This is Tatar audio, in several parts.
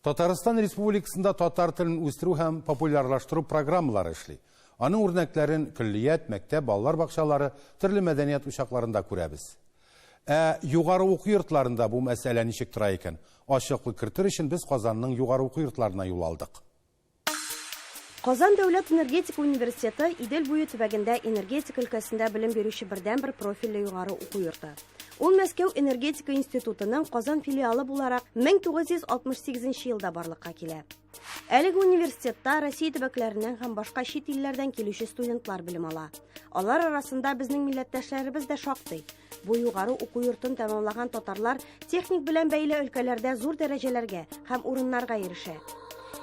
Татарстан Республикасында татар телен үстерү һәм популярлаштыру программалары эшли. Аның үрнәкләрен көллият, мәктәп, балалар бакчалары, төрле мәдәният учакларында күрәбез. Югары уку йортларында бу мәсьәлә ничек тора икән? Ачыклык кертер өчен без Казанның югары уку йортларына юл алдык. Казан дәүләт энергетика университеты Идел буе төбәгендә энергетика өлкәсендә белем бирүче бердән-бер профильле югары уку йорты. Ул Мәскәү энергетика институтының Казан филиалы буларак 1968 елда барлыкка килә. Әлеге университетта Россия төбәкләреннән һәм башка чит илләрдән килүче студентлар белем ала. Алар арасында безнең милләттәшләребез дә шактый. Бу югары уку йортын тәмамлаган татарлар техник белән бәйле өлкәләрдә зур дәрәҗәләргә һәм урыннарга ирешә.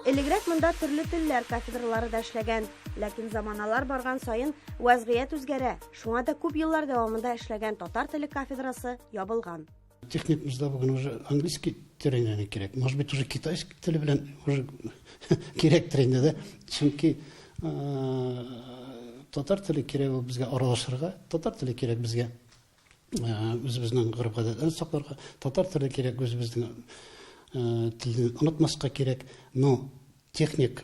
Элегрәк монда төрле телләр кафедралары да эшләгән, ләкин заманалар барган саен вазгыять үзгәрә. Шуңа да күп еллар дәвамында эшләгән татар теле кафедрасы ябылган. Техникумызда бүген уже английский тереңнән кирәк. Может быть, уже китайский теле белән уже кирәктер инде дә. Чөнки татар теле кирәк ул безгә аралашырга, татар теле кирәк безгә үзебезнең гореф-гадәтләрне сакларга, татар теле кирәк үзебезнең телне онытмаска кирәк. Но техник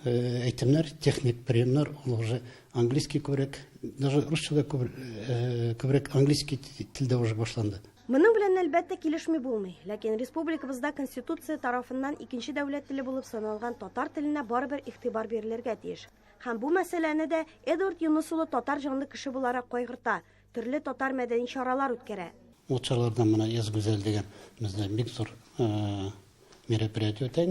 әйтемнәр, техник приемнар ул уже английский күбрәк, даже русчада күбрәк английский телдә уже башланды. Моның белән әлбәттә килешми булмый, ләкин республикабызда Конституция тарафыннан икенче дәүләт теле булып саналган татар теленә барыбер игътибар бирелергә тиеш. Һәм бу мәсьәләне дә Эдвард Юнус улы татар җанлы кеше буларак кайгырта, төрле татар мәдәни чаралар үткәрә. Ул чаралардан менә яз гүзәл дигән бездә бик зур мероприятие үтә.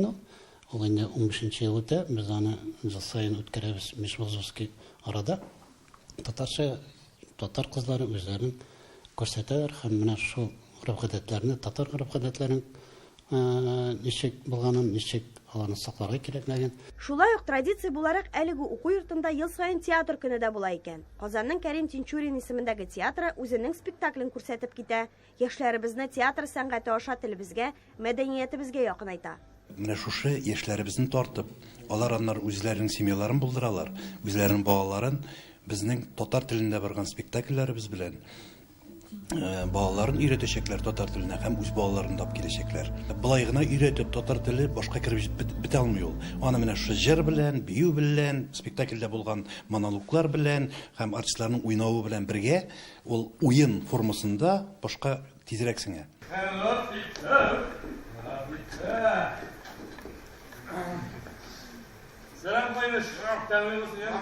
Ул инде 15 ел үтә, без аны ел саен үткәрәбез Межвузовский арада. Татарча татар кызлары үзләрен күрсәтәләр һәм менә шул гореф-гадәтләрне, татар гореф-гадәтләрен ничек булганын, ничек аларны сакларга кирәклеген. Шулай ук традиция буларак әлеге уку йортында ел саен театр көне дә була икән. Казанның Кәрим Тинчурин исемендәге театры үзенең спектаклен күрсәтеп китә. Яшьләребезне театр сәнгате аша телебезгә, мәдәниятебезгә якынайта. Менә шушы яшьләребезне тартып, алар аннар үзләренең семьяларын булдыралар, үзләренең балаларын безнең татар телендә барган спектакльләребез белән балаларын өйрәтәчәкләр татар теленә һәм үз балаларын да киләчәкләр. Булай гына өйрәтеп татар теле башка киреп бетә алмый ул. Аны менә шу җыр белән, бию белән, спектакльдә булган монологлар белән һәм артистларның уйнавы белән бергә ул уен формасында башка тизрәк сеңә. Selam koymuş. Tanrı olsun ya.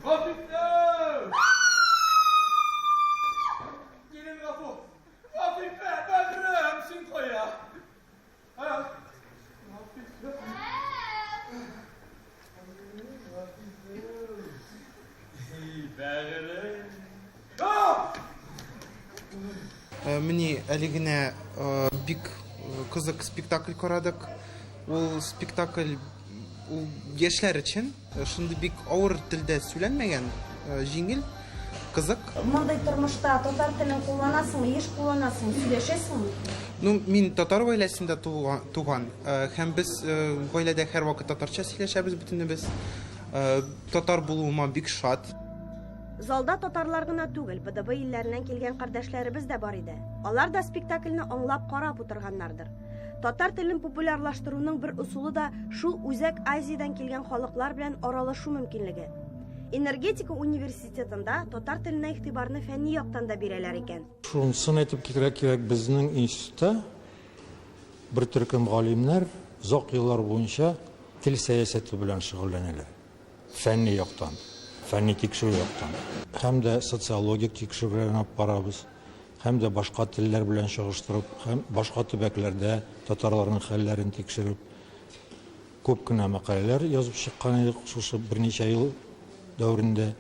Vafikler! Gelin lafı. Vafikler, ben sin koya. Ha? Vafikler. Мені әлегенә бик кызык спектакль карадык. Ул спектакль яшьләр өчен шундый бик авыр телдә сөйләнмәгән, җиңел, кызык. Мондай тормышта татар телен кулланасыңмы, еш кулланасыңмы, сөйләшәсеңме? Ну, мин татар гаиләсендә туган һәм без гаиләдә һәрвакыт татарча сөйләшәбез бөтенебез. Татар булуыма бик шат. Залда татарлар гына түгел, БДБ илләреннән килгән кардәшләребез дә бар иде. Алар да спектакльне аңлап карап утырганнардыр. Татар телен популярлаштыруның бер усулы да шул үзәк Азиядан килгән халыклар белән аралашу мөмкинлеге. Энергетика университетында татар теленә игътибарны фәнни яктан да бирәләр икән. Шунысын әйтеп кирәк, безнең институтта бер төркем галимнәр озак еллар буенча тел сәясәте белән шөгыльләнәләр. Фәнни яктан, фәнни тикшерү яктан. Һәм дә социологик тикшерүләрне алып барабыз. Һәм дә башка телләр белән чагыштырып, һәм башка төбәкләрдә татарларның хәлләрен тикшереп, күп кенә мәкаләләр язып чыккан идек шушы берничә ел дәврендә.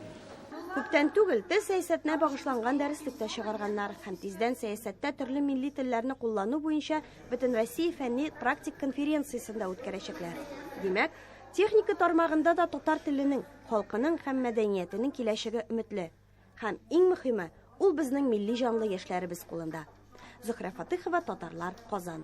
Күптән түгел тел сәясәтенә багышланган дәреслек тә чыгарганнар һәм тиздән сәясәттә төрле милли телләрне куллану буенча бөтен Россия фәнни практик конференциясендә үткәрәчәкләр. Димәк, техника тармагында да татар теленең, халкының һәм мәдәниятенең киләчәге өметле. Һәм иң мөһиме, ул безнең милли җанлы яшьләребез кулында. Зөһрә Фатыйхова, Татарлар, Казан.